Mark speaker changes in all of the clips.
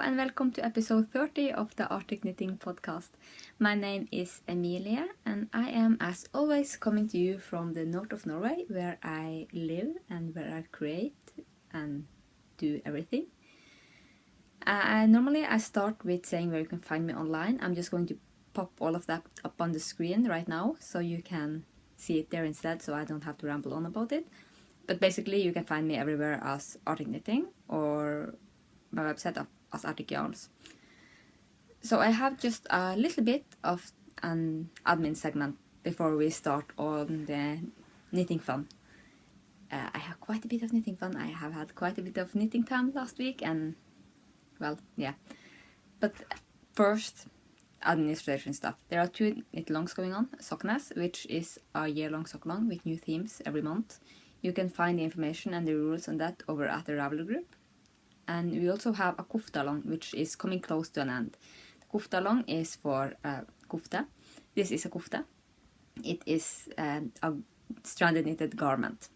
Speaker 1: and welcome to episode 30 of the Arctic Knitting Podcast. My name is Emilie and I am, as always, coming to you from the north of Norway, where I live and where I create and do everything. Normally I start with saying where you can find me online. I'm just going to pop all of that up on the screen right now so you can see it there instead, so I don't have to ramble on about it. But basically you can find me everywhere as Arctic Knitting or my website as Arctic Yarns. So I have just a little bit of an admin segment before we start on the knitting fun. I have quite a bit of knitting fun. I have had quite a bit of knitting time last week and, well, yeah. But first, administration stuff. There are 2 knit-alongs going on. Sockness, which is a year-long sock-along with new themes every month. You can find the information and the rules on that over at the Ravelry group. And we also have a kofta-along, which is coming close to an end. The kofta-along is for kofta. This is a kofta. It is a stranded knitted garment.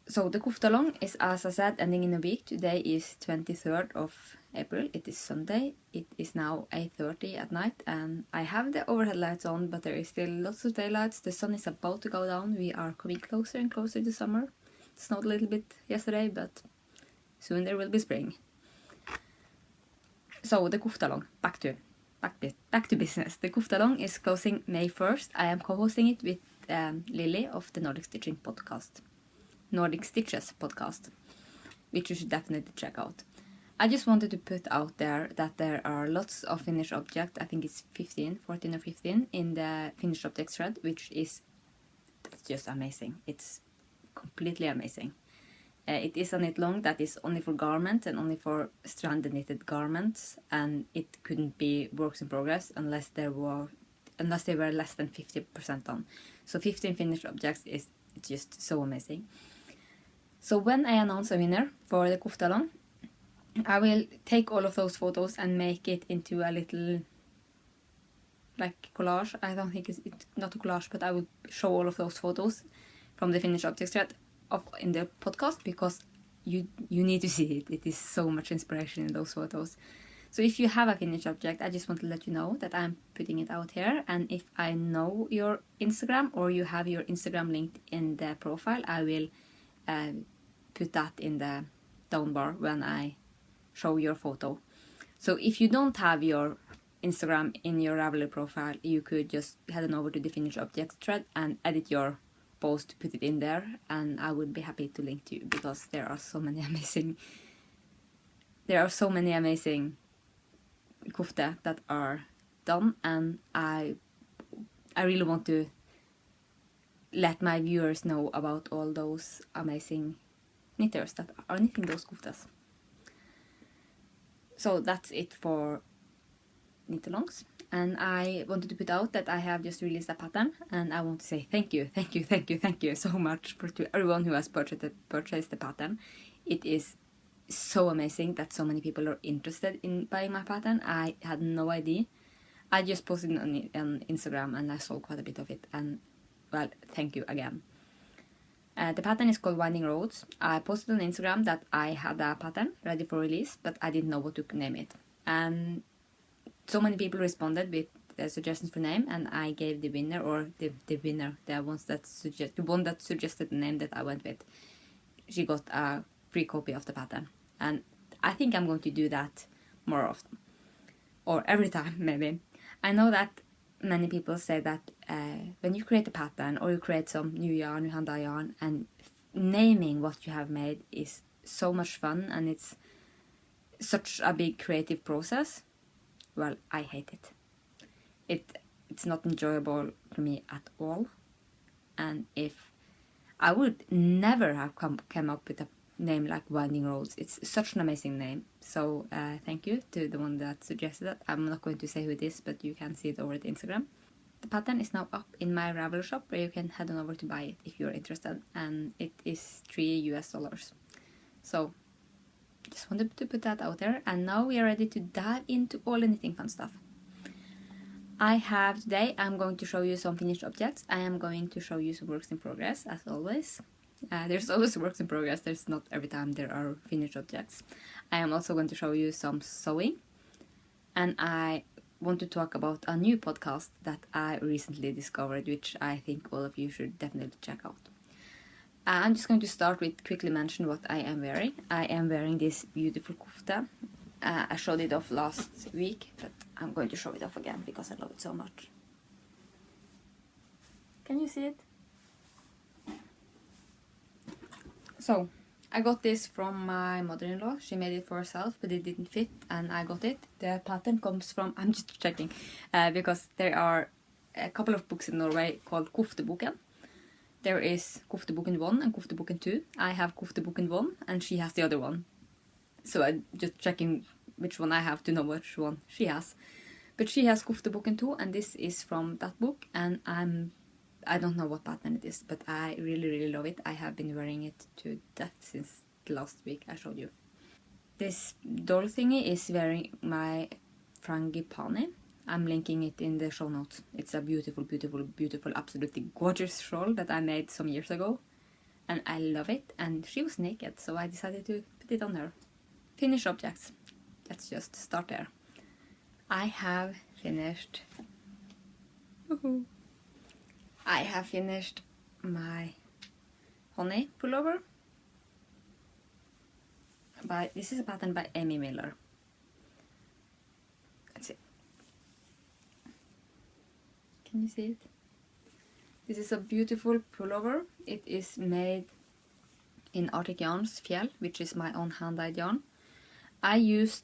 Speaker 1: So the kofta-along is, as I said, ending in a week. Today is 23rd of April. It is Sunday. It is now 8:30 at night. And I have the overhead lights on, but there is still lots of daylights. The sun is about to go down. We are coming closer and closer to summer. It snowed a little bit yesterday, but soon there will be spring. So the kofta-along, back to business. The kofta-along is closing May 1st. I am co-hosting it with Lily of the Nordic Stitches podcast, which you should definitely check out. I just wanted to put out there that there are lots of finished objects. I think it's 14 or 15 in the finished objects thread, which is just amazing. It's completely amazing. It is a knit-along that is only for garments and only for stranded knitted garments, and it couldn't be works in progress unless they were less than 50% done. So 15 finished objects is just so amazing. So when I announce a winner for the kofta-along, I will take all of those photos and make it into a little like collage. I don't think it's not a collage, but I will show all of those photos from the finished objects thread in the podcast, because you need to see it. It is so much inspiration in those photos. So if you have a finished object, I just want to let you know that I'm putting it out here, and if I know your Instagram or you have your Instagram linked in the profile, I will put that in the down bar when I show your photo. So if you don't have your Instagram in your Ravelry profile, you could just head on over to the finished objects thread and edit your post, put it in there, and I would be happy to link to you, because there are so many amazing kofta that are done, and I really want to let my viewers know about all those amazing knitters that are knitting those koftas. So that's it for knit-alongs. And I wanted to put out that I have just released a pattern, and I want to say thank you so much to everyone who has purchased the pattern. It is so amazing that so many people are interested in buying my pattern. I had no idea. I just posted it on Instagram and I sold quite a bit of it, and well, thank you again. The pattern is called Winding Roads. I posted on Instagram that I had a pattern ready for release, but I didn't know what to name it. And so many people responded with suggestions for name, and I gave the winner, or the one that suggested the name that I went with. She got a free copy of the pattern, and I think I'm going to do that more often, or every time maybe. I know that many people say that when you create a pattern or you create some new yarn, new hand-dye yarn, and naming what you have made is so much fun, and it's such a big creative process. Well, I hate it. It's not enjoyable for me at all. And if I would never have come up with a name like Winding Roads. It's such an amazing name. So thank you to the one that suggested it. I'm not going to say who it is, but you can see it over at Instagram. The pattern is now up in my Ravelry shop, where you can head on over to buy it if you're interested. And it is $3. So just wanted to put that out there, and now we are ready to dive into all the knitting fun stuff. Today I'm going to show you some finished objects. I am going to show you some works in progress, as always. There's always works in progress, there's not every time there are finished objects. I am also going to show you some sewing, and I want to talk about a new podcast that I recently discovered, which I think all of you should definitely check out. I'm just going to start with quickly mention what I am wearing. I am wearing this beautiful kofta. I showed it off last week, but I'm going to show it off again because I love it so much. Can you see it? So, I got this from my mother-in-law. She made it for herself, but it didn't fit, and I got it. The pattern comes from, I'm just checking, because there are a couple of books in Norway called Kofteboken. There is Kofteboken 1 and Kofteboken 2. I have Kofteboken 1, and she has the other one. So I'm just checking which one I have to know which one she has. But she has Kofteboken 2, and this is from that book, and I don't know what pattern it is, but I really love it. I have been wearing it to death since last week I showed you. This doll thingy is wearing my frangipani. I'm linking it in the show notes. It's a beautiful, absolutely gorgeous shawl that I made some years ago. And I love it. And she was naked, so I decided to put it on her. Finished objects. Let's just start there. I have finished... Woohoo! I have finished my honey pullover. This is a pattern by Amy Miller. Let's see. Can you see it? This is a beautiful pullover. It is made in Arctic Yarns Fjell, which is my own hand-dyed yarn. I used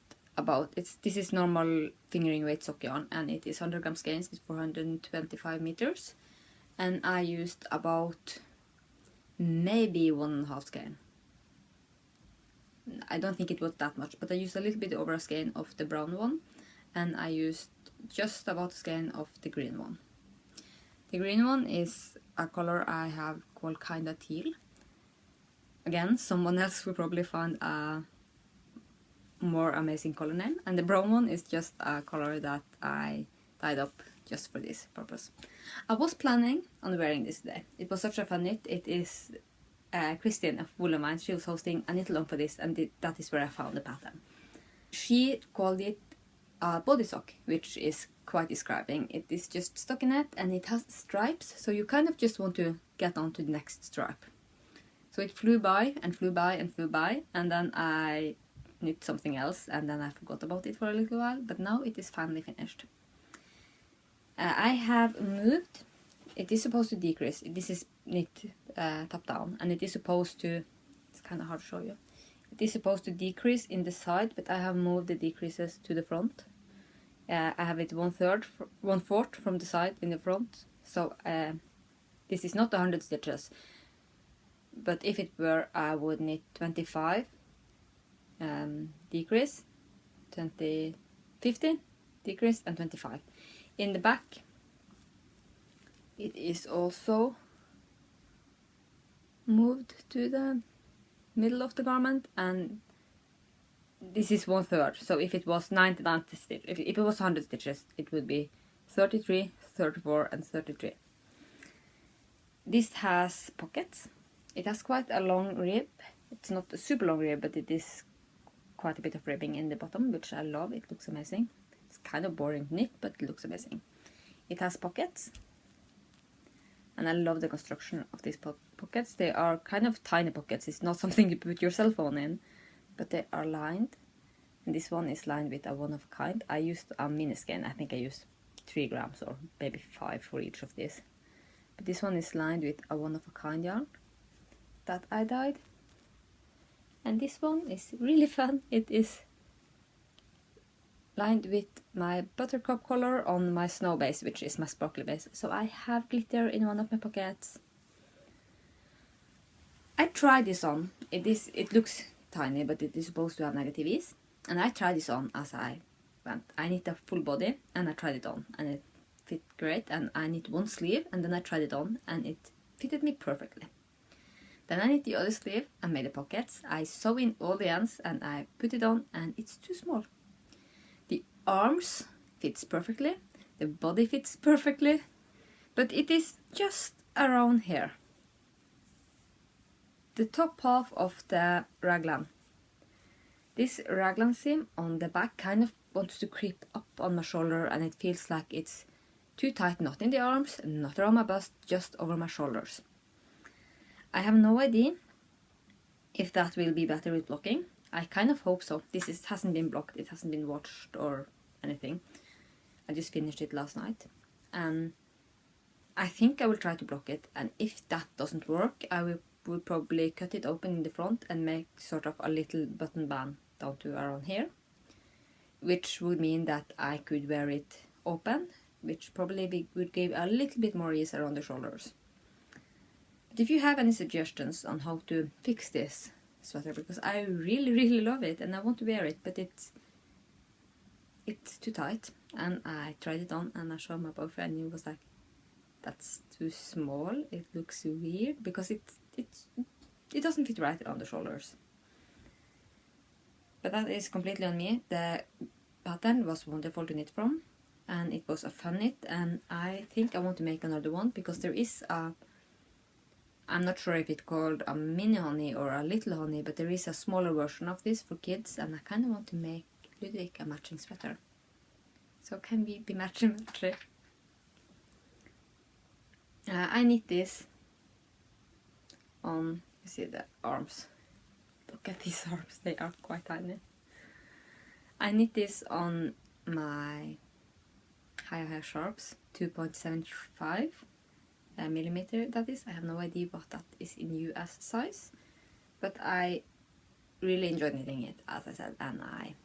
Speaker 1: this is normal fingering weight sock yarn, and it is 100 gram skeins with 425 meters. And I used about maybe 1.5 skein. I don't think it was that much, but I used a little bit over a skein of the brown one, and I used just about a skein of the green one. The green one is a color I have called Kinda Teal. Again, someone else will probably find a more amazing color name. And the brown one is just a color that I dyed up just for this purpose. I was planning on wearing this today. It was such a fun knit. It is Christine, a fool of mine. She was hosting a knit along for this, and that is where I found the pattern. She called it a body sock, which is quite describing. It is just stockinette, and it has stripes, so you kind of just want to get on to the next stripe. So it flew by and flew by and flew by, and then I knit something else, and then I forgot about it for a little while, but now it is finally finished. I have moved. It is supposed to decrease. This is knit top down, and it is supposed to, it's kind of hard to show you. It is supposed to decrease in the side, but I have moved the decreases to the front. I have it 1/4 from the side in the front. So this is not 100 stitches, but if it were, I would knit 25 decrease, 50 decrease, and 25. In the back, it is also moved to the middle of the garment, and this is 1/3. So if it was 90 stitches, if it was 100 stitches, it would be 33, 34, and 33. This has pockets. It has quite a long rib. It's not a super long rib, but it is quite a bit of ribbing in the bottom, which I love. It looks amazing. It's kind of boring knit, but it looks amazing. It has pockets, and I love the construction of these pockets. They are kind of tiny pockets. It's not something you put your cell phone in, but they are lined. And this one is lined with a one-of-a-kind. I used a mini skein. I think I used 3 grams or maybe 5 for each of these. But this one is lined with a one-of-a-kind yarn that I dyed. And this one is really fun. It is lined with my buttercup color on my snow base, which is my sparkly base. So I have glitter in one of my pockets. I tried this on. It looks tiny, but it is supposed to have negative ease. And I tried this on as I went. I knit a full body, and I tried it on, and it fit great. And I knit one sleeve, and then I tried it on, and it fitted me perfectly. Then I knit the other sleeve and made the pockets. I sew in all the ends, and I put it on, and it's too small. The arms fits perfectly, the body fits perfectly, but it is just around here. The top half of the raglan. This raglan seam on the back kind of wants to creep up on my shoulder, and it feels like it's too tight, not in the arms, not around my bust, just over my shoulders. I have no idea if that will be better with blocking. I kind of hope so. This hasn't been blocked, it hasn't been washed or anything. I just finished it last night. And I think I will try to block it, and if that doesn't work, I will probably cut it open in the front and make sort of a little button band down to around here, which would mean that I could wear it open, which probably would give a little bit more ease around the shoulders. But if you have any suggestions on how to fix this sweater, because I really love it and I want to wear it, but it's too tight, and I tried it on and I showed my boyfriend and he was like, that's too small, it looks weird, because it doesn't fit right around the shoulders. But that is completely on me. The pattern was wonderful to knit from, and it was a fun knit, and I think I want to make another one, because there is a, I'm not sure if it's called a mini honey or a little honey, but there is a smaller version of this for kids, and I kind of want to make Ludwig a matching sweater. So can we be matching? I knit this on, you see the arms. Look at these arms, they are quite tiny. I knit this on my high sharps, 2.75 millimeter that is. I have no idea what that is in US size, but I really enjoy knitting it, as I said, and I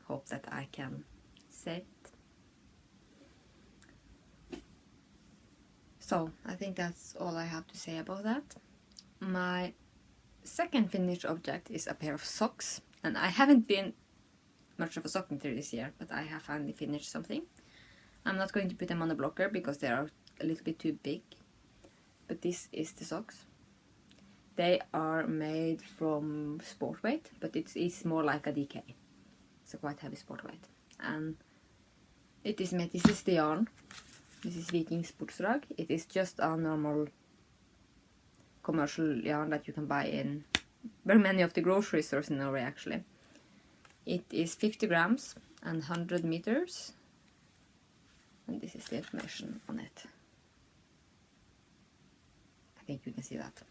Speaker 1: hope that I can save it. So I think that's all I have to say about that. My second finished object is a pair of socks, and I haven't been much of a sock knitter this year, but I have finally finished something. I'm not going to put them on a blocker because they are a little bit too big, but this is the socks. They are made from sport weight, but it's more like a DK. It's a quite heavy sport weight, and it is made, this is the yarn. This is Viking Sportsdrag. It is just a normal commercial yarn that you can buy in very many of the grocery stores in Norway, actually. It is 50 grams and 100 meters, and this is the information on it. I think you can see that.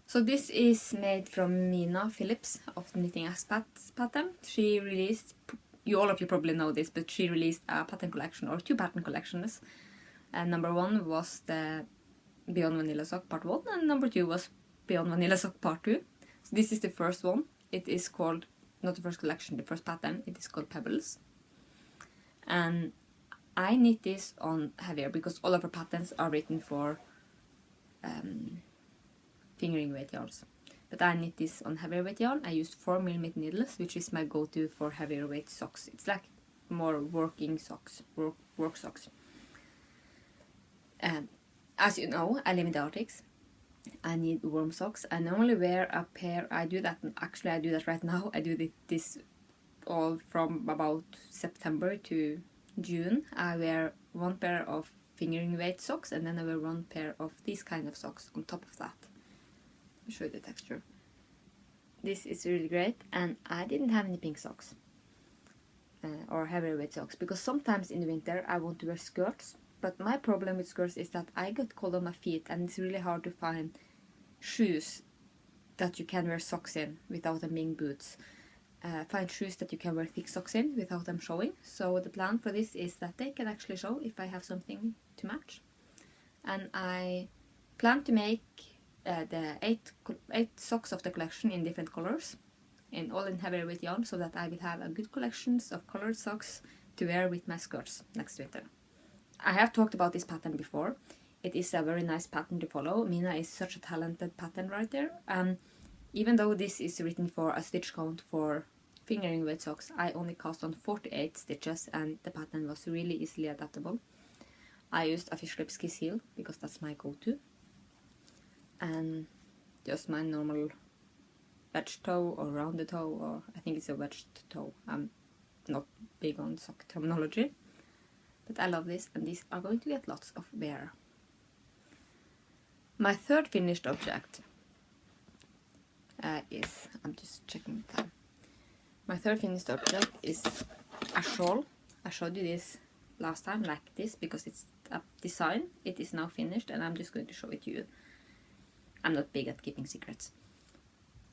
Speaker 1: So this is made from Nina Phillips of the Knitting Expats pattern. She released, all of you probably know this, but she released a pattern collection, or two pattern collections. And number one was the Beyond Vanilla Sock Part 1, and number 2 was Beyond Vanilla Sock Part 2. So this is the first one. It is called, not the first collection, the first pattern. It is called Pebbles. And I knit this on heavier because all of her patterns are written for fingering weight yarns. But I knit this on heavier weight yarn. I used 4mm needles, which is my go-to for heavier weight socks. It's like more working socks, work socks. As you know, I live in the Arctics. I need warm socks. I normally wear a pair, I do that, actually I do that right now. I do this all from about September to June. I wear one pair of fingering weight socks, and then I wear one pair of these kind of socks on top of that. I'll show you the texture. This is really great, and I didn't have any pink socks or heavier weight socks, because sometimes in the winter I want to wear skirts. But my problem with skirts is that I get cold on my feet, and it's really hard to find shoes that you can wear socks in without them being boots. Find shoes that you can wear thick socks in without them showing. So the plan for this is that they can actually show if I have something to match. And I plan to make the eight socks of the collection in different colors, all in heavier weight yarn, so that I will have a good collections of colored socks to wear with my skirts next winter. I have talked about this pattern before. It is a very nice pattern to follow. Mina is such a talented pattern writer, and even though this is written for a stitch count for fingering weight socks, I only cast on 48 stitches, and the pattern was really easily adaptable. I used a fish lips kiss heel because that's my go-to, and just my normal wedge toe or rounded toe, or I think it's a wedged toe. I'm not big on sock terminology. But I love this, and these are going to get lots of wear. My third finished object is, I'm just checking the time. My third finished object is a shawl. I showed you this last time like this because it's a design. It is now finished and I'm just going to show it to you. I'm not big at keeping secrets.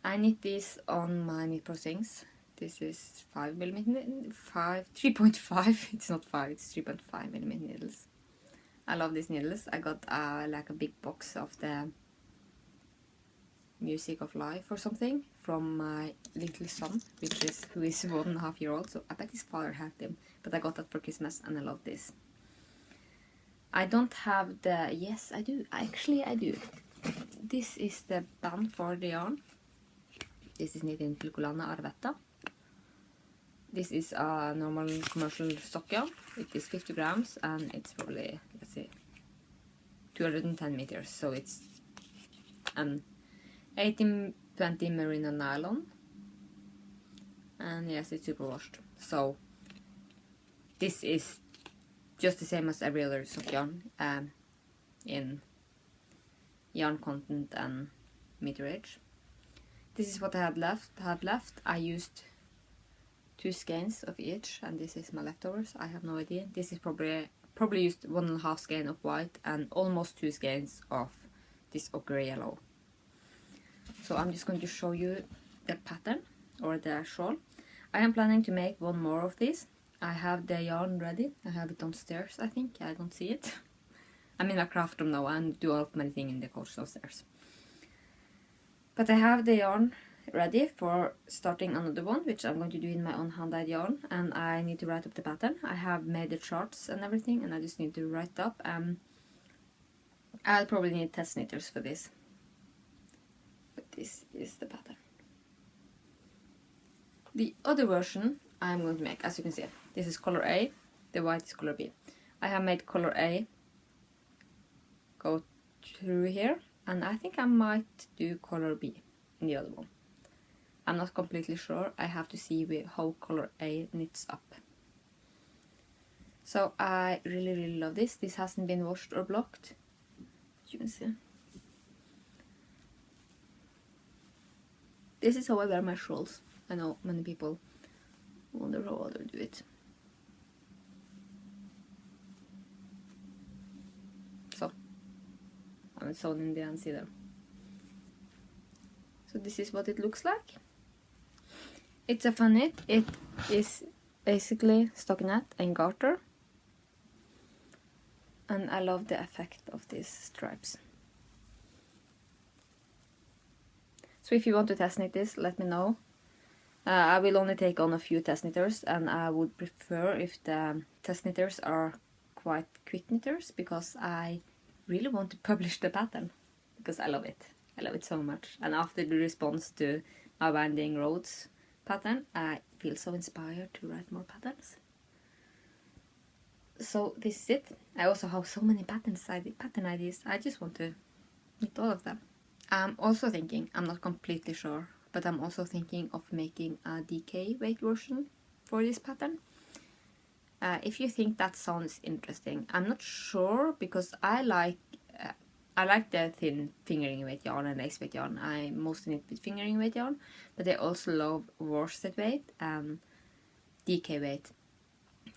Speaker 1: I knit this on my knit pro things. This is 3.5. It's not 5, it's 3.5mm needles. I love these needles. I got like a big box of the Music of Life or something from my little son, who is 1.5 years old. So I bet his father had them, but I got that for Christmas and I love this. I don't have the, yes I do, actually I do. This is the band for the yarn. This is knit in Pilcolana Arvetta. This is a normal commercial stock yarn. It is 50 grams and it's probably, let's see, 210 meters. So it's 1820 merino nylon. And yes, it's superwashed. So this is just the same as every other stock yarn in yarn content and meterage. This is what I had left. I used 2 skeins of each, and this is my leftovers. I have no idea. This is probably used 1.5 skein of white and almost 2 skeins of this ochre yellow. So I'm just going to show you the pattern or the shawl. I am planning to make one more of these. I have the yarn ready. I have it downstairs, I think. I don't see it. I'm in a craft room now and do all many things in the coach downstairs. But I have the yarn ready for starting another one, which I'm going to do in my own hand-dyed yarn, and I need to write up the pattern. I have made the charts and everything, and I just need to write up. I'll probably need test knitters for this. But this is the pattern. The other version I'm going to make, as you can see, this is color A, the white is color B. I have made color A go through here, and I think I might do color B in the other one. I'm not completely sure. I have to see how color A knits up. So I really love this. This hasn't been washed or blocked. As you can see. This is how I wear my shawls. I know many people wonder how others do it. So, I haven't sewn in the ends either. So this is what it looks like. It's a fun knit. It is basically stockinette and garter. And I love the effect of these stripes. So if you want to test knit this, let me know. I will only take on a few test knitters, and I would prefer if the test knitters are quite quick knitters, because I really want to publish the pattern, because I love it. I love it so much. And after the response to my Winding Roads pattern, I feel so inspired to write more patterns. So this is it. I also have so many pattern ideas. I just want to knit all of them. I'm also thinking, I'm not completely sure, but I'm also thinking of making a DK weight version for this pattern. If you think that sounds interesting, I'm not sure, because I like the thin fingering weight yarn and lace weight yarn. I mostly knit with fingering weight yarn, but I also love worsted weight and DK weight,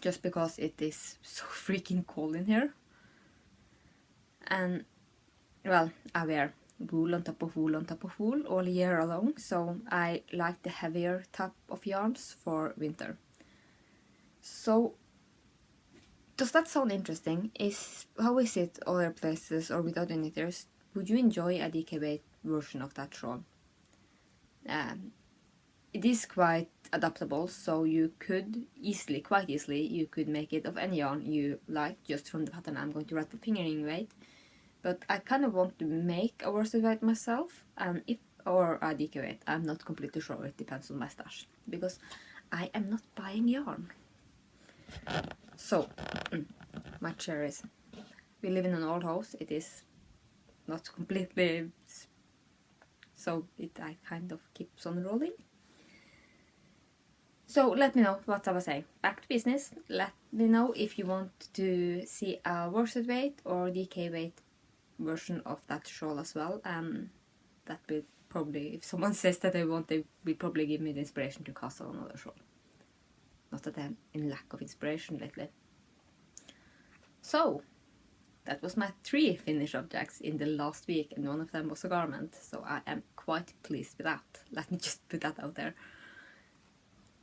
Speaker 1: just because it is so freaking cold in here. And well, I wear wool on top of wool on top of wool all year long, so I like the heavier type of yarns for winter. So does that sound interesting? How is it other places or with other knitters? Would you enjoy a DK weight version of that shawl? It is quite adaptable, so you could quite easily, you could make it of any yarn you like, just from the pattern I'm going to write for fingering weight. But I kind of want to make a worsted weight myself, and or a DK weight. I'm not completely sure. It depends on my stash, because I am not buying yarn. So, my cherries. We live in an old house. It is not completely, so I kind of keeps on rolling. So let me know what I was saying. Back to business. Let me know if you want to see a worsted weight or DK weight version of that shawl as well. that will probably, if someone says that they want, they will probably give me the inspiration to cast on another shawl. Not that I'm in lack of inspiration lately. So, that was my 3 finished objects in the last week, and one of them was a garment, so I am quite pleased with that. Let me just put that out there.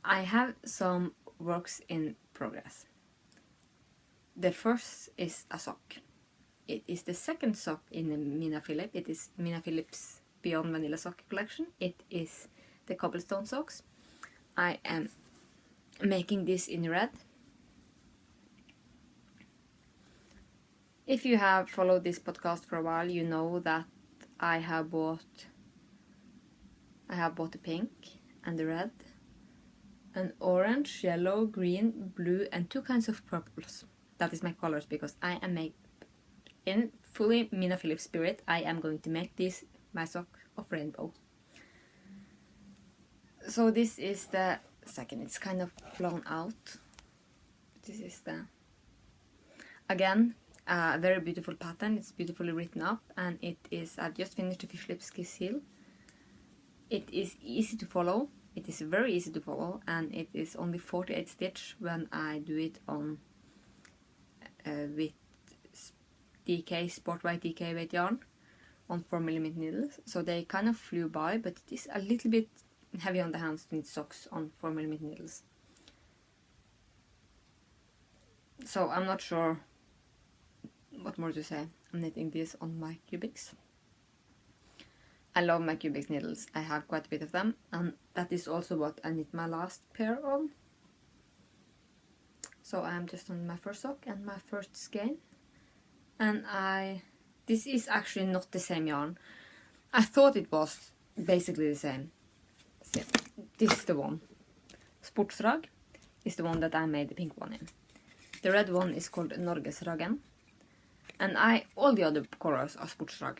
Speaker 1: I have some works in progress. The first is a sock. It is the second sock in the Mina Philip. It is Mina Philip's Beyond Vanilla Sock collection. It is the cobblestone socks. I am making this in red. If you have followed this podcast for a while, you know that I have bought the pink and the red, an orange, yellow, green, blue, and 2 kinds of purples. That is my colors, because I am in fully Mina Philip spirit. I am going to make this my sock of rainbow. So this is the second. It's kind of blown out. This is the, again, a very beautiful pattern. It's beautifully written up, and it is, I've just finished the fish lips kiss heel. It is easy to follow. It is very easy to follow, and it is only 48 stitch when I do it on with DK Sport White DK weight yarn on 4mm needles. So they kind of flew by, but it is a little bit heavy on the hands to knit socks on 4mm needles. So I'm not sure what more to say. I'm knitting this on my cubics. I love my cubics needles. I have quite a bit of them, and that is also what I knit my last pair on. So I'm just on my first sock and my first skein, and this is actually not the same yarn. I thought it was basically the same. So this is the one. Sportsrag is the one that I made the pink one in. The red one is called Norgesragen, and all the other colors are Sportsrag.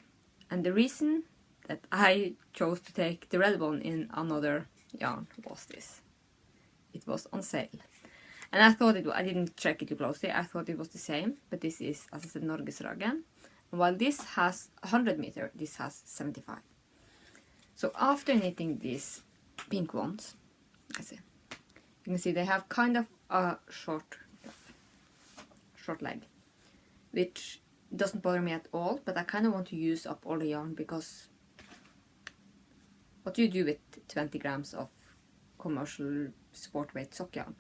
Speaker 1: And the reason that I chose to take the red one in another yarn was this. It was on sale. And I thought I didn't check it too closely, I thought it was the same, but this is, as I said, Norgesragen. And while this has 100 meter, this has 75. So after knitting these pink ones, let's see, you can see they have kind of a short leg, which doesn't bother me at all, but I kind of want to use up all the yarn, because what do you do with 20 grams of commercial sport weight sock yarn?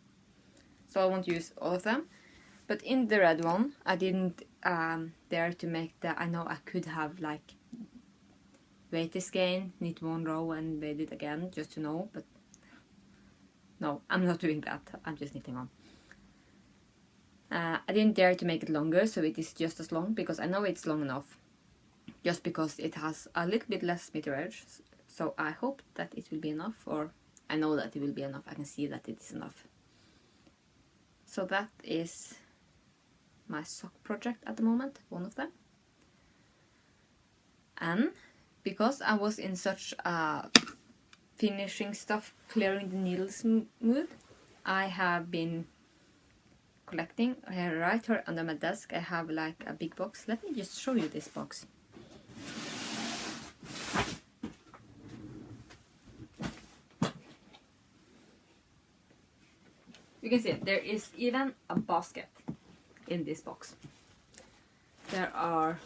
Speaker 1: So I want to use all of them. But in the red one, I didn't dare to make the, I know I could have like weight this skein, knit 1 row and weight it again just to know, but no, I'm not doing that. I'm just knitting on. I didn't dare to make it longer, so it is just as long, because I know it's long enough, just because it has a little bit less meterage. So I hope that it will be enough, or I know that it will be enough. I can see that it is enough. So that is my sock project at the moment, one of them. And because I was in such a finishing stuff, clearing the needles mood, I have been collecting. Right here under my desk I have like a big box. Let me just show you this box. You can see it. There is even a basket in this box. There are,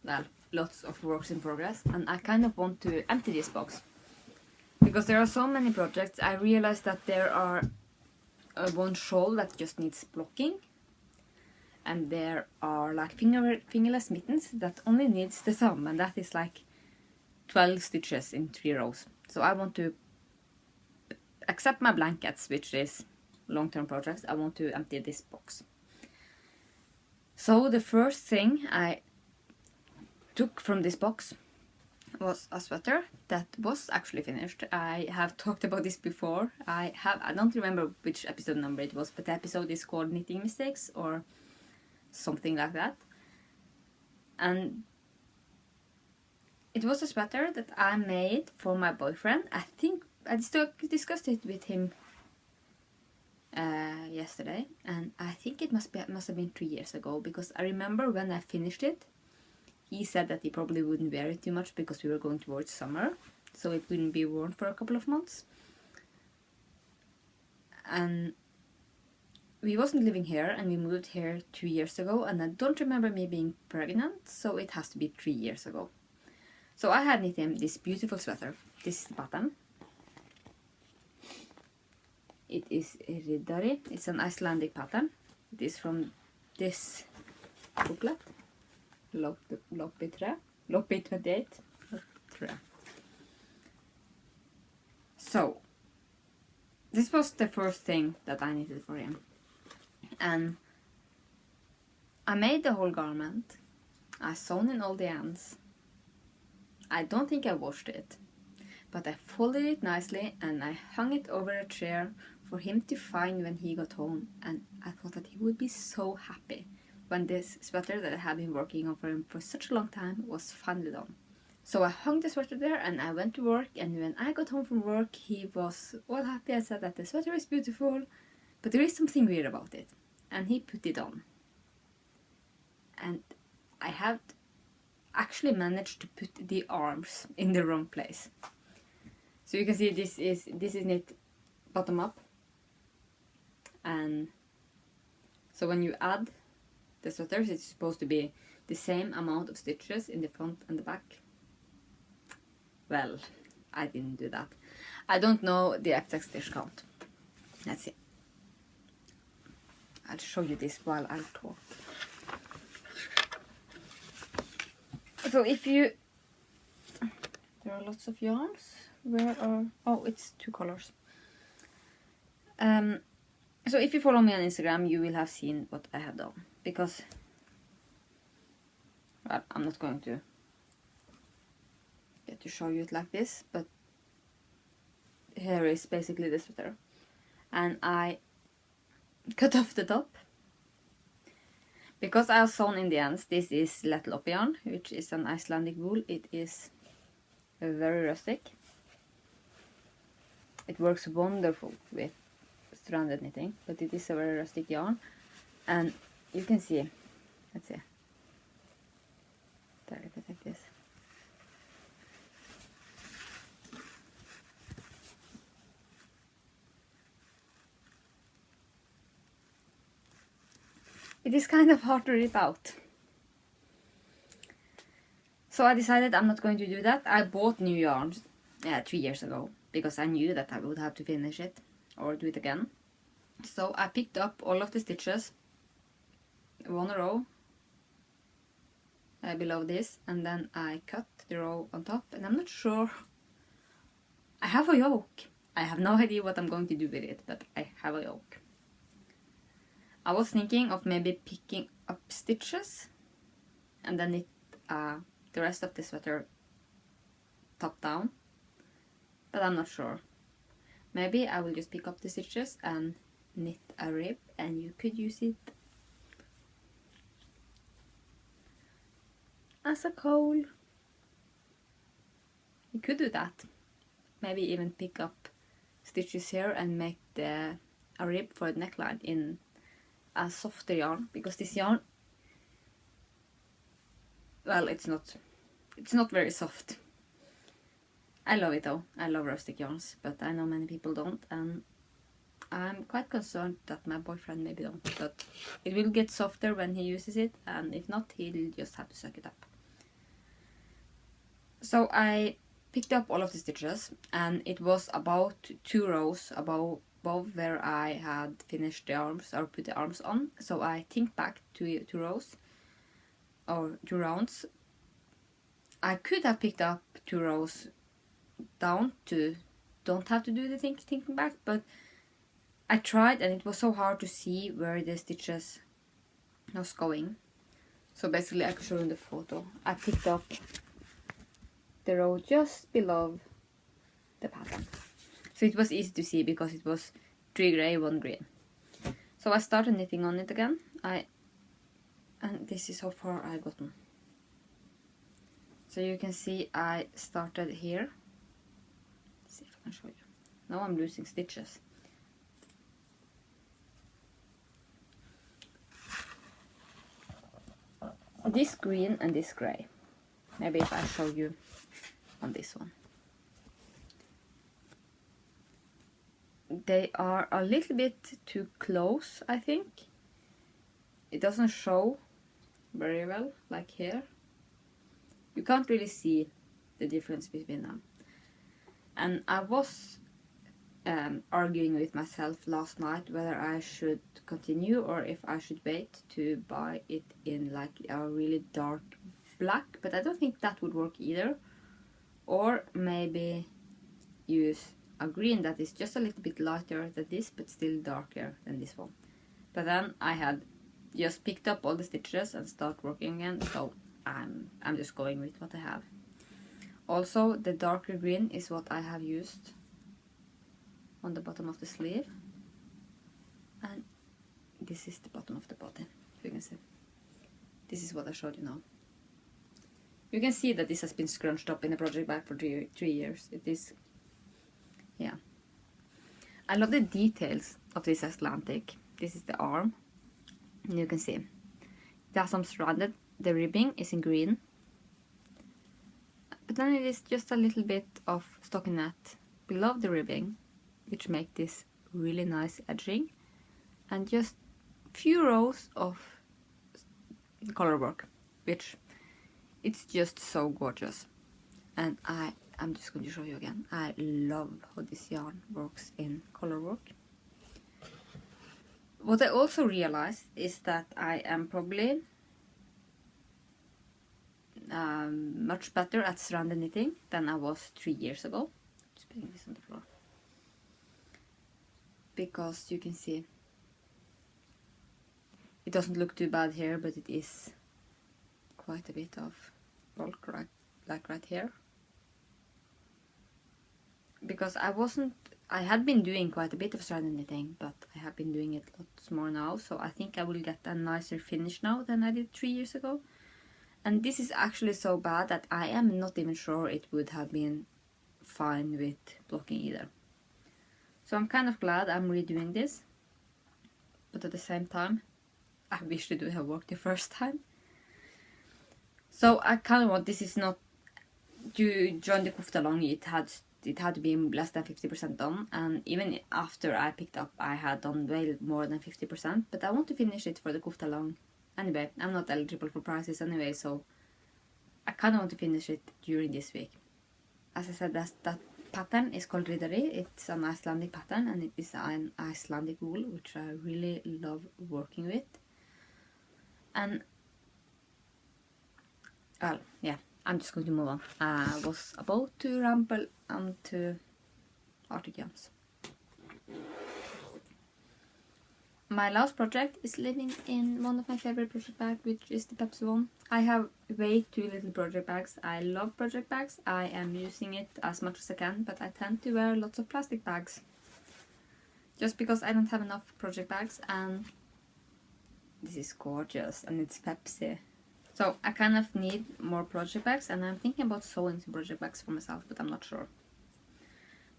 Speaker 1: well, lots of works in progress, and I kind of want to empty this box, because there are so many projects. I realized that there are one shawl that just needs blocking, and there are like fingerless mittens that only needs the thumb, and that is like 12 stitches in 3 rows. So I want to, except my blankets, which is long-term projects, I want to empty this box. So the first thing I took from this box was a sweater that was actually finished. I have talked about this before. I don't remember which episode number it was, but the episode is called Knitting Mistakes or something like that. And it was a sweater that I made for my boyfriend. I think I discussed it with him yesterday, and I think it must have been 3 years ago, because I remember when I finished it, he said that he probably wouldn't wear it too much because we were going towards summer, so it wouldn't be worn for a couple of months. And we wasn't living here, and we moved here 2 years ago, and I don't remember me being pregnant, so it has to be 3 years ago. So I had knit him this beautiful sweater. This is the pattern. It is Riddari. It's an Icelandic pattern. It is from this booklet. Loppi 28. So, this was the first thing that I knitted for him. And I made the whole garment. I sewn in all the ends. I don't think I washed it, but I folded it nicely and I hung it over a chair for him to find when he got home, and I thought that he would be so happy when this sweater that I had been working on for him for such a long time was finally done. So I hung the sweater there and I went to work, and when I got home from work he was all happy and said that the sweater is beautiful, but there is something weird about it, and he put it on. And I had actually managed to put the arms in the wrong place. So you can see this is knit bottom up, and so when you add the sweaters, it's supposed to be the same amount of stitches in the front and the back. Well, I didn't do that. I don't know the exact stitch count. Let's see. I'll show you this while I talk. So if you... There are lots of yarns. Where are... Oh, it's 2 colors. So if you follow me on Instagram, you will have seen what I have done. Because... Well, I'm not going to get to show you it like this, but here is basically the sweater. And I cut off the top. Because I have sewn in the ends, this is Little yarn, which is an Icelandic wool. It is very rustic. It works wonderful with stranded knitting, but it is a very rustic yarn. And you can see, let's see, there, if I take this. It is kind of hard to rip out. So I decided I'm not going to do that. I bought new yarns 3 years ago because I knew that I would have to finish it or do it again. So I picked up all of the stitches, one row below this, and then I cut the row on top, and I'm not sure. I have a yoke. I have no idea what I'm going to do with it, but I have a yoke. I was thinking of maybe picking up stitches and then knit the rest of the sweater top down, but I'm not sure. Maybe I will just pick up the stitches and knit a rib, and you could use it as a cowl. You could do that. Maybe even pick up stitches here and make a rib for the neckline in a softer yarn, because this yarn, well, it's not very soft. I love it though. I love rustic yarns, but I know many people don't, and I'm quite concerned that my boyfriend maybe don't, but it will get softer when he uses it, and if not, he'll just have to suck it up. So I picked up all of the stitches, and it was about 2 rows above where I had finished the arms or put the arms on. So I think back 2 rows or 2 rounds. I could have picked up 2 rows down to don't have to do the thinking back, but I tried and it was so hard to see where the stitches was going. So basically I can show you the photo. I picked up the row just below the pattern. So it was easy to see because it was 3 grey, 1 green. So I started knitting on it again. And this is how far I gotten. So you can see I started here. Let's see if I can show you. Now I'm losing stitches. This green and this grey. Maybe if I show you on this one. They are a little bit too close, I think. It doesn't show very well, like here. You can't really see the difference between them. And I was arguing with myself last night whether I should continue or if I should wait to buy it in like a really dark black, but I don't think that would work either. Or maybe use a green that is just a little bit lighter than this but still darker than this one. But then I had just picked up all the stitches and start working again, so I'm just going with what I have. Also, the darker green is what I have used on the bottom of the sleeve, and this is the bottom of the body. You can see this is what I showed you now. You can see that this has been scrunched up in a project bag for 3 years. It is, yeah. I love the details of this Atlantic. This is the arm, and you can see it has some stranded. The ribbing is in green, but then it is just a little bit of stockinette below the ribbing, which make this really nice edging, and just few rows of color work, which it's just so gorgeous. And I'm just going to show you again. I love how this yarn works in color work. What I also realized is that I am probably much better at stranded knitting than I was 3 years ago. Just putting this on the floor, because you can see it doesn't look too bad here, but it is quite a bit of bulk like right here. Because I had been doing quite a bit of stranded knitting, but I have been doing it lots more now, so I think I will get a nicer finish now than I did 3 years ago. And this is actually so bad that I am not even sure it would have been fine with blocking either. So I'm kind of glad I'm redoing this, but at the same time I wish it would have worked the first time. So I kind of want, this is not, to join the kofta long, it had to be less than 50% done, and even after I picked up I had done way more than 50%, but I want to finish it for the kofta long. Anyway, I'm not eligible for prizes anyway, so I kind of want to finish it during this week. As I said, that pattern is called Ridderi. It's an Icelandic pattern, and it is an Icelandic wool, which I really love working with. And, well, yeah, I'm just going to move on. I was about to ramble onto Arctic yarns. My last project is living in one of my favorite project bags, which is the Pepsi one. I have way too little project bags. I love project bags. I am using it as much as I can, but I tend to wear lots of plastic bags. Just because I don't have enough project bags, and this is gorgeous, and it's Pepsi. So I kind of need more project bags, and I'm thinking about sewing some project bags for myself, but I'm not sure.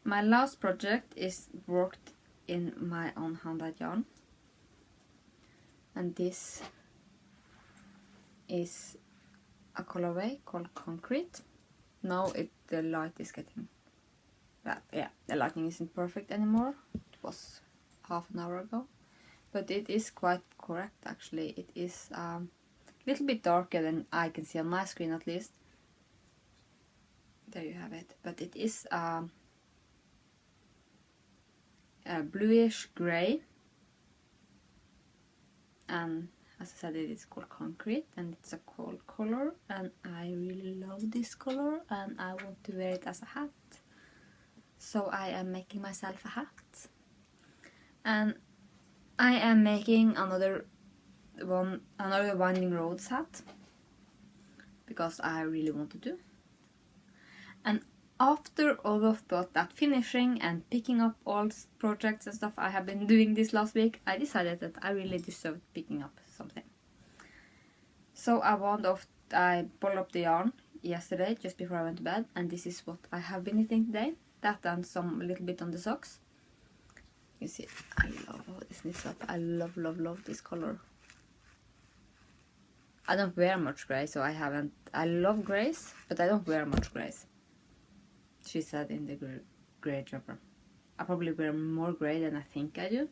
Speaker 1: My last project is worked in my own hand-dyed yarn. And this is a colorway called Concrete. Now the light is getting, yeah, the lighting isn't perfect anymore. It was half an hour ago, but it is quite correct actually. It is a little bit darker than I can see on my screen at least. There you have it. But it is a bluish grey. And as I said, it is called Concrete, and it's a cold color, and I really love this color, and I want to wear it as a hat. So I am making myself a hat, and I am making another Winding Roads hat, because I really want to. And after all of that finishing and picking up all projects and stuff I have been doing this last week, I decided that I really deserved picking up something. So I pulled up the yarn yesterday just before I went to bed, and this is what I have been knitting today. That and a little bit on the socks. You see, I love how this knits up. I love this color. I don't wear much grey, so I love greys, but I don't wear much greys. She said in the grey jumper. I probably wear more grey than I think I do.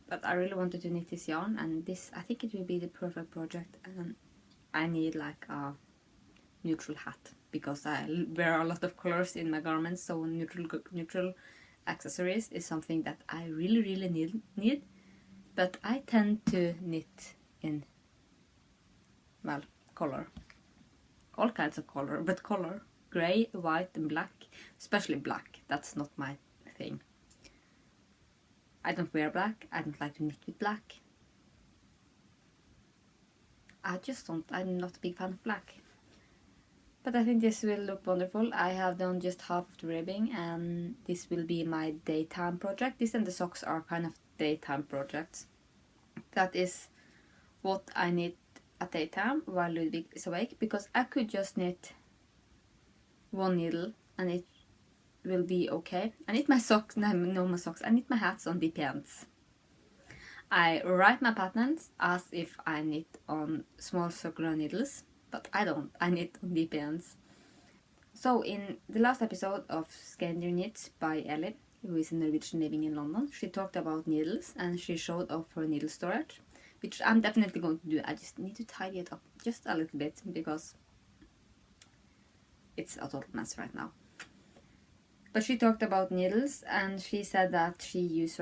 Speaker 1: But I really wanted to knit this yarn, and I think it will be the perfect project. And I need like a neutral hat, because I wear a lot of colors in my garments, so neutral accessories is something that I really need. But I tend to knit in, well, color. All kinds of color, but color. Grey, white and black. Especially black. That's not my thing. I don't wear black. I don't like to knit with black. I'm not a big fan of black. But I think this will look wonderful. I have done just half of the ribbing, and this will be my daytime project. This and the socks are kind of daytime projects. That is what I knit at daytime while Ludwig is awake, because I could just knit one needle and it will be okay. I knit my socks, no my socks, I knit my hats on dip ends. I write my patterns as if I knit on small circular needles, but I don't, I knit on dip ends. So in the last episode of Scandinavian Knits by Ellie, who is a Norwegian living in London, she talked about needles and she showed off her needle storage, which I'm definitely going to do. I just need to tidy it up just a little bit because it's a total mess right now. But she talked about needles, and she said that she uses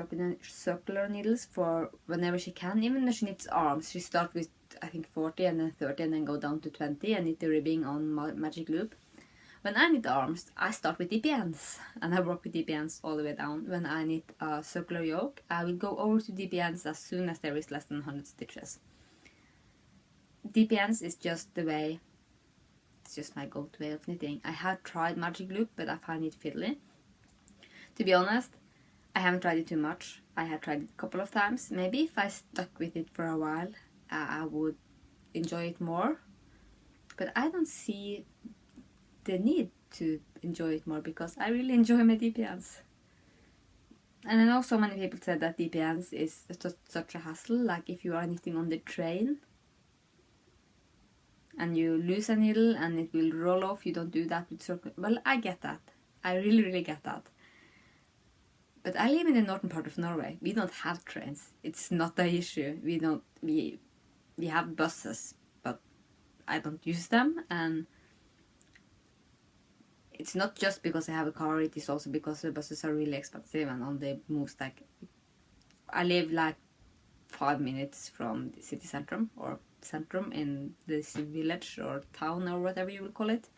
Speaker 1: circular needles for whenever she can. Even when she knits arms, she starts with I think 40 and then 30 and then go down to 20 and knit the ribbing on magic loop. When I knit arms, I start with DP ends, and I work with DP ends all the way down. When I knit a circular yoke, I will go over to DP ends as soon as there is less than 100 stitches. DP ends is just the way, it's just my go-to way of knitting. I have tried magic loop, but I find it fiddly. To be honest, I haven't tried it too much. I have tried it a couple of times. Maybe if I stuck with it for a while, I would enjoy it more. But I don't see the need to enjoy it more because I really enjoy my DPNs. And I know so many people said that DPNs is such a hassle, like if you are knitting on the train and you lose a needle and it will roll off, you don't do that with circle. Well, I get that. I really get that. But I live in the northern part of Norway. We don't have trains. It's not an issue. We have buses, but I don't use them, and it's not just because I have a car, it is also because the buses are really expensive and on the moves. Like, I live like 5 minutes from the city centrum in this village or town or whatever you will call it.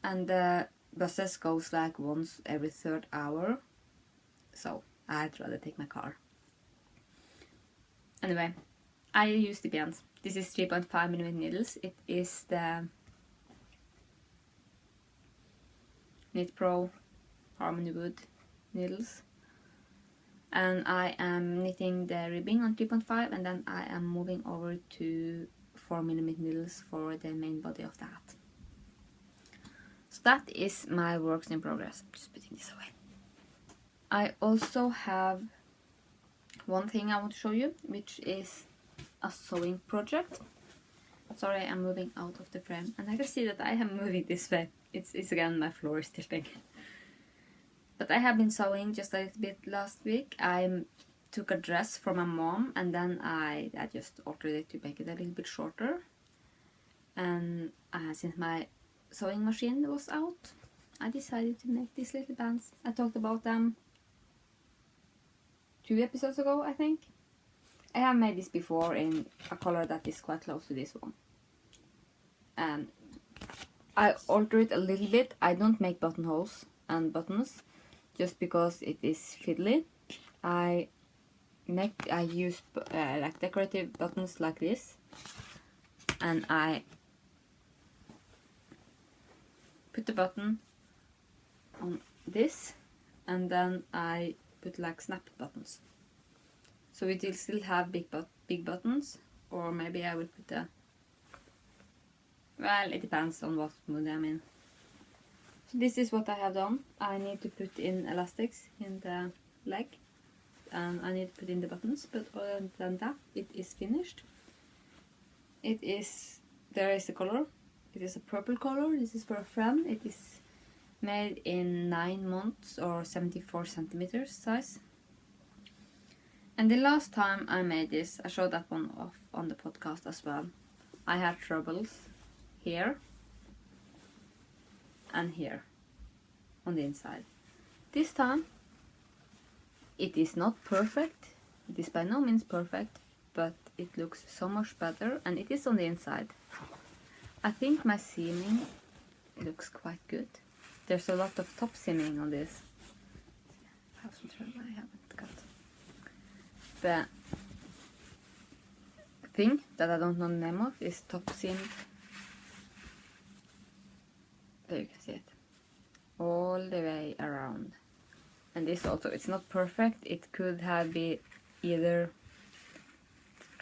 Speaker 1: And the buses goes like once every third hour. So I'd rather take my car. Anyway, I use the pens. This is 3.5mm needles. It is the Knit Pro Harmony Wood needles, and I am knitting the ribbing on 3.5, and then I am moving over to 4mm needles for the main body of the hat. So that is my works in progress. I'm just putting this away. I also have one thing I want to show you, which is a sewing project. Sorry, I'm moving out of the frame, and I can see that I am moving this way. It's again, my floor is tilting. But I have been sewing just a little bit last week. I took a dress from my mom, and then I just altered it to make it a little bit shorter. And since my sewing machine was out, I decided to make these little bands. I talked about them 2 episodes ago, I think. I have made this before in a color that is quite close to this one. And I alter it a little bit. I don't make buttonholes and buttons just because it is fiddly. I use like decorative buttons like this, and I put the button on this, and then I put like snap buttons. So it will still have big buttons, or maybe I will put a, well, it depends on what mood I'm in. So this is what I have done. I need to put in elastics in the leg. and I need to put in the buttons, but other than that, it is finished. There is the color. It is a purple color. This is for a friend. It is made in 9 months or 74 centimeters size. And the last time I made this, I showed that one off on the podcast as well. I had troubles here and here on the inside. This time it is not perfect. It is by no means perfect, but it looks so much better, and it is on the inside. I think my seaming looks quite good. There's a lot of top seaming on this. I have some thread I haven't got. The thing that I don't know the name of is top seam. There you can see it. All the way around. And this also, it's not perfect. It could have been either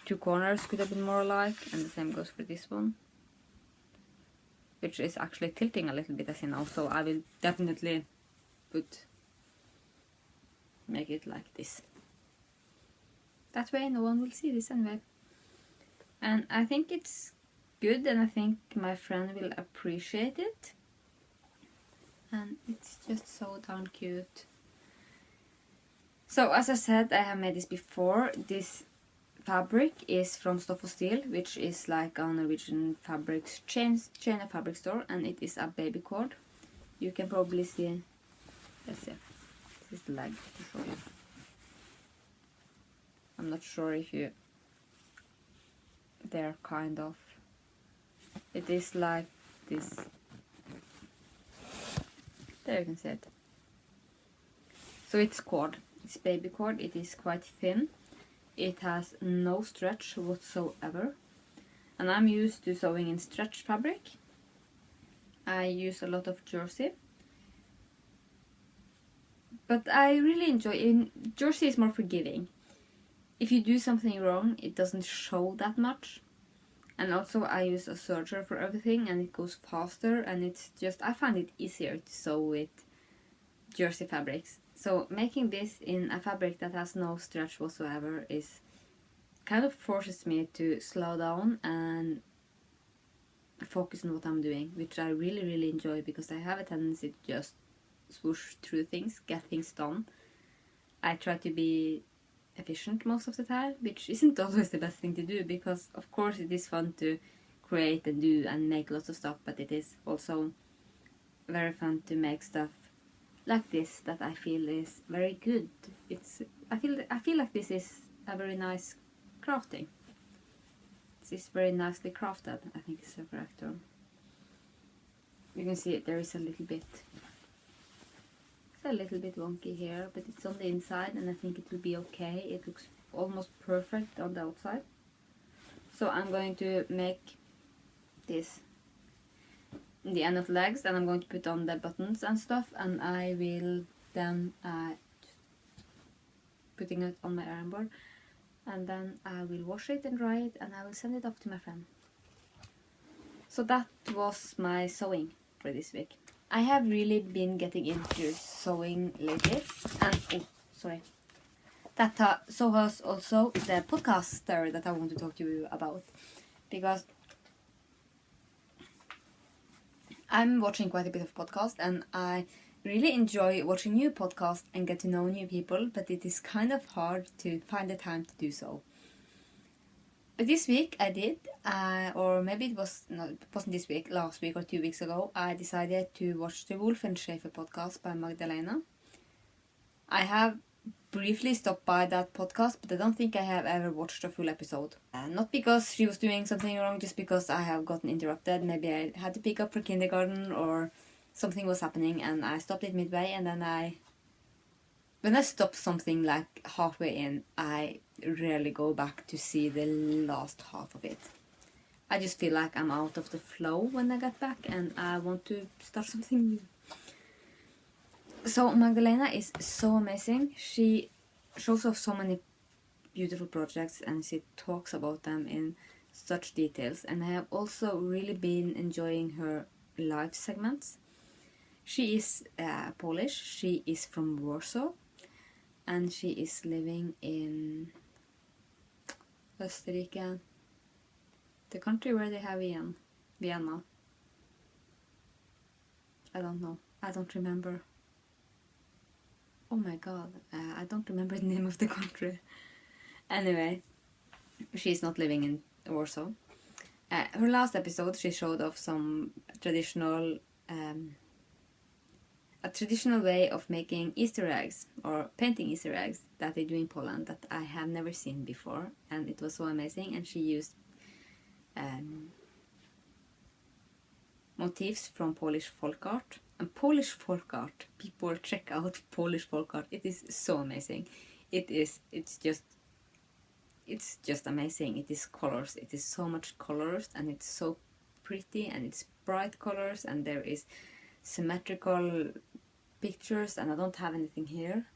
Speaker 1: 2 corners could have been more alike, and the same goes for this one, which is actually tilting a little bit as you know, so I will definitely make it like this. That way no one will see this anyway. And I think it's good, and I think my friend will appreciate it. And it's just so darn cute. So as I said, I have made this before. This fabric is from Stoff & Steel, which is like a Norwegian fabric chain of fabric store, and it is a baby cord. You can probably see, let's see, this is the leg to show you. I'm not sure if you, they're kind of, it is like this. There you can see it. So it's cord, it's baby cord, it is quite thin. It has no stretch whatsoever, and I'm used to sewing in stretch fabric. I use a lot of jersey, but I really enjoy jersey is more forgiving. If you do something wrong, it doesn't show that much. And also I use a serger for everything, and it goes faster, and it's just, I find it easier to sew with jersey fabrics. So making this in a fabric that has no stretch whatsoever is kind of forces me to slow down and focus on what I'm doing, which I really enjoy, because I have a tendency to just swoosh through things, get things done. I try to be efficient most of the time, which isn't always the best thing to do, because of course it is fun to create and do and make lots of stuff, but it is also very fun to make stuff like this that I feel is very good. I feel like this is a very nice crafting. This is very nicely crafted, I think is the correct term. You can see it, there is a little bit wonky here, but it's on the inside, and I think it will be okay. It looks almost perfect on the outside. So I'm going to make this in the end of the legs, and I'm going to put on the buttons and stuff, and I will then putting it on my iron board, and then I will wash it and dry it, and I will send it off to my friend. So that was my sewing for this week. I have really been getting into sewing lately, and so has also the podcaster that I want to talk to you about, because I'm watching quite a bit of podcasts, and I really enjoy watching new podcasts and get to know new people, but it is kind of hard to find the time to do so. But this week I did, or maybe it wasn't this week, last week or 2 weeks ago, I decided to watch the Wolf and Schaefer podcast by Magdalena. I have briefly stopped by that podcast, but I don't think I have ever watched a full episode. Not because she was doing something wrong, just because I have gotten interrupted. Maybe I had to pick up for kindergarten, or something was happening and I stopped it midway, and then when I stop something like halfway in, I rarely go back to see the last half of it. I just feel like I'm out of the flow when I get back, and I want to start something new. So Magdalena is so amazing. She shows off so many beautiful projects, and she talks about them in such details. And I have also really been enjoying her live segments. She is Polish. She is from Warsaw. and she is living in Österrike, the country where they have Vienna. I don't know. I don't remember. Oh my god, I don't remember the name of the country. Anyway, she's not living in Warsaw. Her last episode, she showed off some traditional, a traditional way of making Easter eggs or painting Easter eggs that they do in Poland that I have never seen before, and it was so amazing. And she used motifs from Polish folk art. And Polish folk art, people check out Polish folk art. It is so amazing. It's just amazing. It is colors. It is so much colors, and it's so pretty, and it's bright colors, and there is symmetrical pictures. And I don't have anything here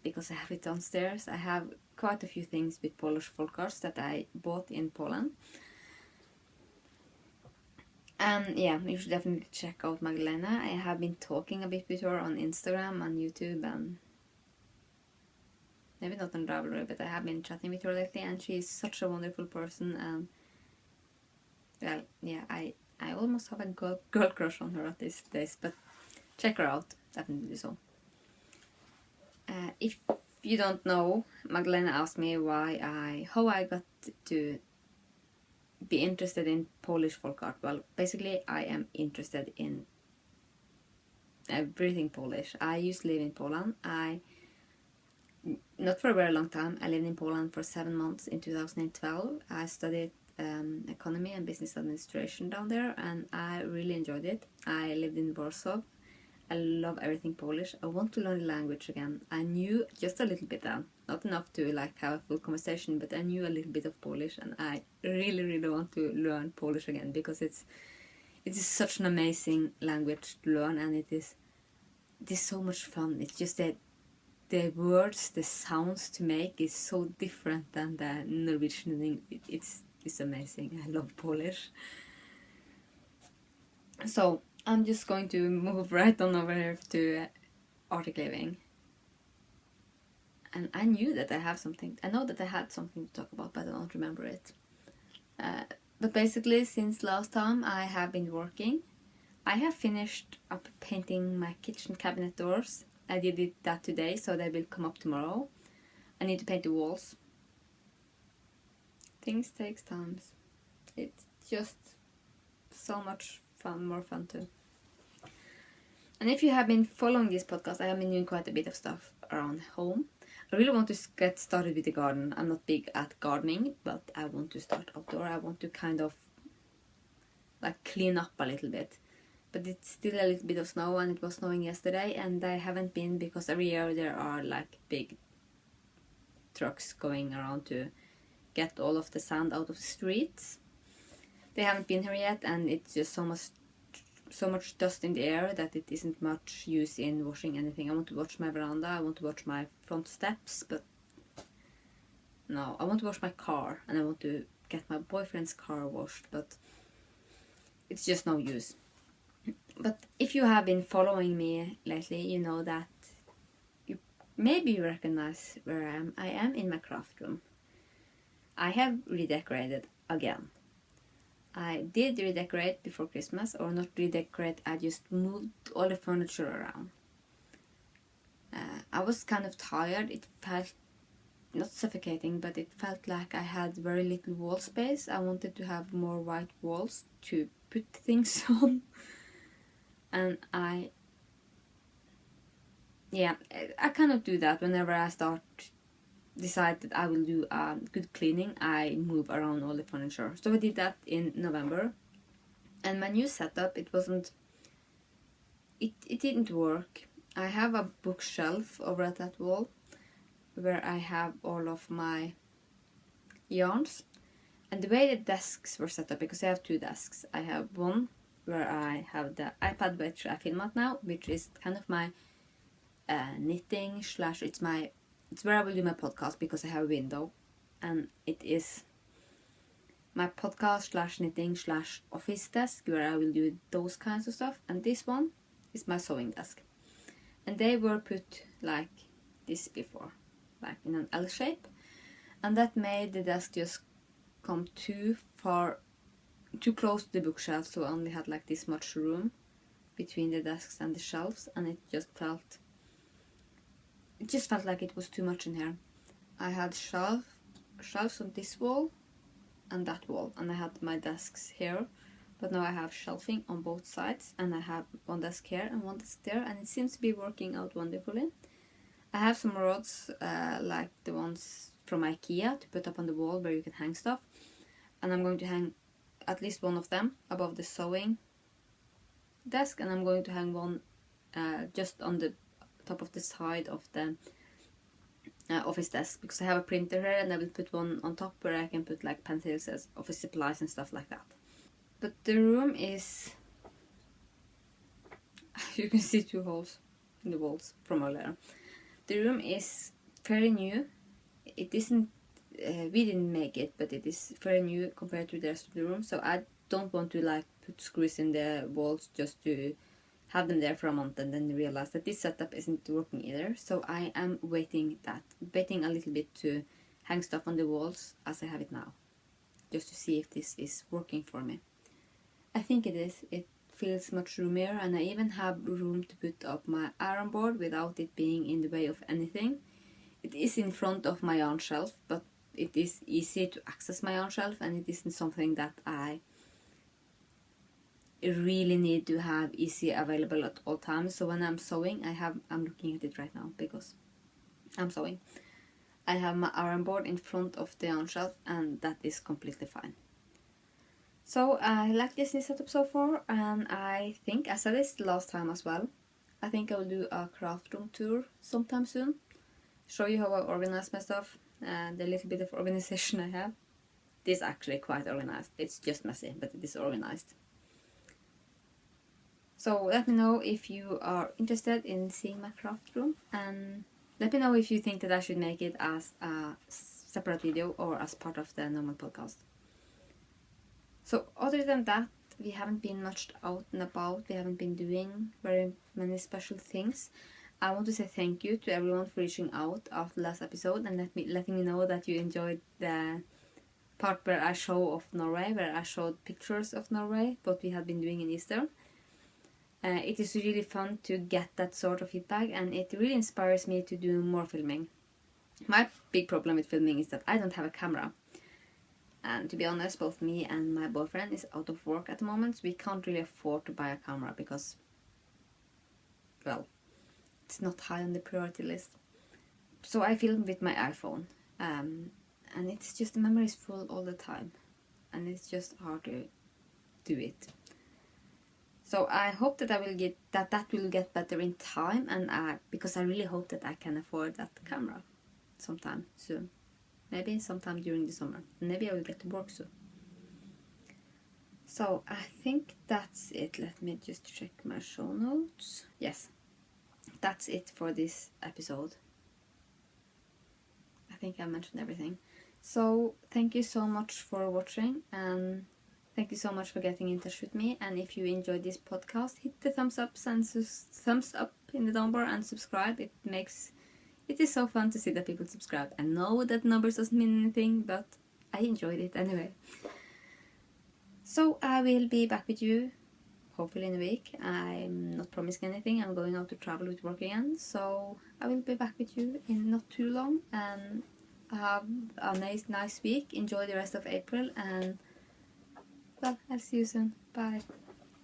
Speaker 1: because I have it downstairs. I have quite a few things with Polish folk arts that I bought in Poland. And yeah, you should definitely check out Magdalena. I have been talking a bit with her on Instagram and YouTube, and maybe not on Ravelry, but I have been chatting with her lately, and she is such a wonderful person. And well, yeah, I almost have a girl crush on her at these days, but check her out, definitely do so. If you don't know, Magdalena asked me how I got to be interested in Polish folk art. Well, basically I am interested in everything Polish. I used to live in Poland. Not for a very long time. I lived in Poland for 7 months in 2012. I studied economy and business administration down there, and I really enjoyed it. I lived in Warsaw. I love everything Polish. I want to learn the language again. I knew just a little bit then. Not enough to like have a full conversation, but I knew a little bit of Polish, and I really, really want to learn Polish again because it is such an amazing language to learn, and it is so much fun. It's just that the words, the sounds to make is so different than the Norwegian thing. It's amazing. I love Polish. So I'm just going to move right on over here to Arctic living. And I knew that I know that I had something to talk about, but I don't remember it. But basically, since last time I have been working, I have finished up painting my kitchen cabinet doors. I did that today, so they will come up tomorrow. I need to paint the walls. Things takes time. It's just so much fun, more fun too. And if you have been following this podcast, I have been doing quite a bit of stuff around home. I really want to get started with the garden. I'm not big at gardening, but I want to start outdoor. I want to kind of like clean up a little bit. But it's still a little bit of snow, and it was snowing yesterday, and I haven't been because every year there are like big trucks going around to get all of the sand out of the streets. They haven't been here yet, and it's just so much dust in the air that it isn't much use in washing anything. I want to wash my veranda, I want to wash my front steps, but no, I want to wash my car, and I want to get my boyfriend's car washed, but it's just no use. But if you have been following me lately, you know that you maybe recognize where I am. I am in my craft room. I have redecorated again. I did redecorate before Christmas, or not redecorate, I just moved all the furniture around. I was kind of tired. It felt not suffocating, but it felt like I had very little wall space. I wanted to have more white walls to put things on. And I kind of do that whenever I decide that I will do a good cleaning. I move around all the furniture. So I did that in November, and my new setup, it didn't work. I have a bookshelf over at that wall where I have all of my yarns, and the way the desks were set up, because I have 2 desks. I have one where I have the iPad which I film at now, which is kind of my knitting / it's where I will do my podcast, because I have a window, and it is my podcast / knitting / office desk where I will do those kinds of stuff. And this one is my sewing desk, and they were put like this before, like in an L shape, and that made the desk just come too close to the bookshelf, so I only had like this much room between the desks and the shelves, and it just felt like it was too much in here. I had shelves on this wall and that wall, and I had my desks here, but now I have shelving on both sides, and I have one desk here and one desk there, and it seems to be working out wonderfully. I have some rods like the ones from IKEA to put up on the wall where you can hang stuff, and I'm going to hang at least one of them above the sewing desk, and I'm going to hang one just on the top of the side of the office desk, because I have a printer here, and I will put one on top where I can put like pencils, as office supplies and stuff like that. But the room is, you can see 2 holes in the walls from earlier. The room is fairly new. It isn't, we didn't make it, but it is fairly new compared to the rest of the room, so I don't want to like put screws in the walls just to have them there for a month and then realize that this setup isn't working either. So I am waiting a little bit to hang stuff on the walls as I have it now, just to see if this is working for me. I think it is. It feels much roomier, and I even have room to put up my iron board without it being in the way of anything. It is in front of my yarn shelf, but it is easy to access my yarn shelf, and it isn't something that I really need to have easy available at all times. So when I'm sewing, I'm looking at it right now because I'm sewing. I have my iron board in front of the yarn shelf, and that is completely fine. So I like this new setup so far, and I think I said this last time as well. I think I will do a craft room tour sometime soon. Show you how I organize my stuff and the little bit of organization I have. It is actually quite organized. It's just messy, but it is organized. So let me know if you are interested in seeing my craft room, and let me know if you think that I should make it as a separate video or as part of the normal podcast. So other than that, we haven't been much out and about. We haven't been doing very many special things. I want to say thank you to everyone for reaching out after the last episode and letting me know that you enjoyed the part where I show off Norway, where I showed pictures of Norway, what we had been doing in Easter. It is really fun to get that sort of feedback, and it really inspires me to do more filming. My big problem with filming is that I don't have a camera. And to be honest, both me and my boyfriend is out of work at the moment, so we can't really afford to buy a camera because, well, it's not high on the priority list. So I film with my iPhone, and it's just, the memory is full all the time, and it's just hard to do it. So I hope that that will get better in time, and because I really hope that I can afford that camera sometime soon. Maybe sometime during the summer. Maybe I will get to work soon. So I think that's it. Let me just check my show notes. Yes, that's it for this episode. I think I mentioned everything. So thank you so much for watching, and thank you so much for getting in touch with me. And if you enjoyed this podcast, hit the thumbs up in the down bar and subscribe. It is so fun to see that people subscribe. I know that numbers doesn't mean anything, but I enjoyed it anyway. So I will be back with you hopefully in a week. I'm not promising anything. I'm going out to travel with work again. So I will be back with you in not too long. And have a nice week. Enjoy the rest of April. And well, I'll see you soon. Bye.